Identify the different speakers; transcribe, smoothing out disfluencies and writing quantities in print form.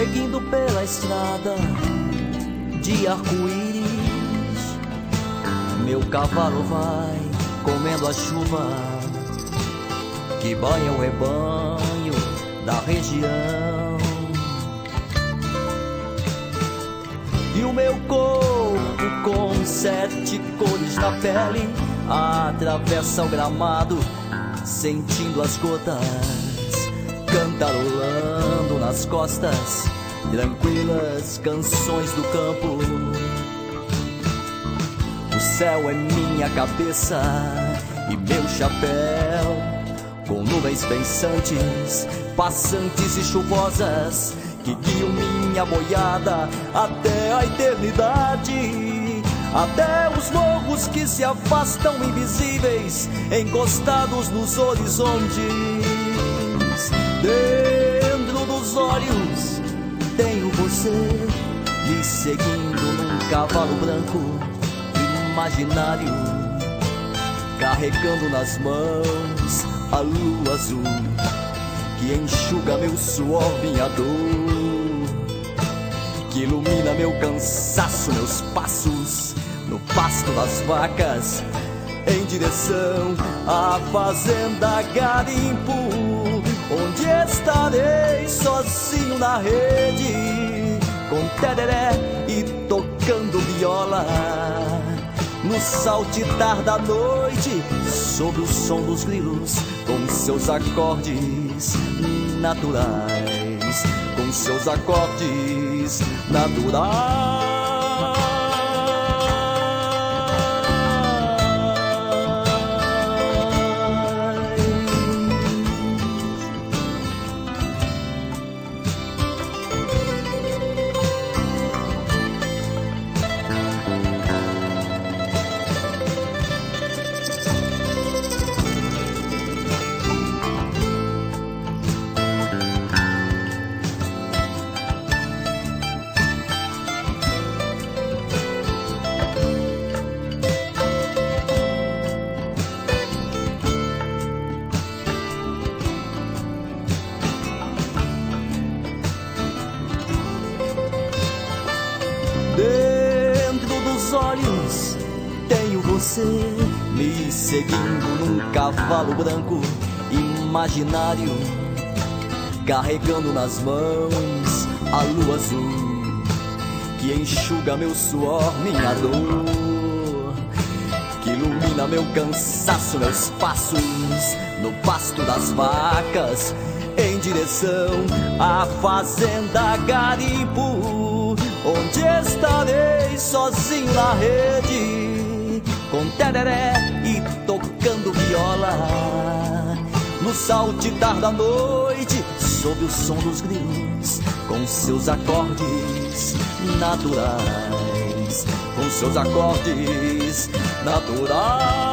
Speaker 1: seguindo pela estrada de arco-íris. Meu cavalo vai comendo a chuva que banha o rebanho da região. E o meu corpo com 7 cores na pele atravessa o gramado, sentindo as gotas, cantarolando nas costas, tranquilas canções do campo. O céu é minha cabeça e meu chapéu, com nuvens pensantes, passantes e chuvosas, que guiam minha boiada até a eternidade, até os morros que se afastam invisíveis, encostados nos horizontes. Dentro dos olhos tenho você, me seguindo num cavalo branco imaginário, carregando nas mãos a lua azul que enxuga meu suor, minha dor, que ilumina meu cansaço, meus passos no pasto das vacas, em direção à fazenda garimpo, onde estarei sozinho na rede, com tereré e tocando viola, no saltitar da noite, sob o som dos grilos, com seus acordes naturais, com seus acordes naturais. Dentro dos olhos tenho você, me seguindo num cavalo branco imaginário, carregando nas mãos a lua azul que enxuga meu suor, minha dor, que ilumina meu cansaço, meus passos no pasto das vacas, em direção à fazenda garimpo, onde estarei sozinho na rede, com tereré e tocando viola, no saltitar da noite, sob o som dos grilos, com seus acordes naturais, com seus acordes naturais.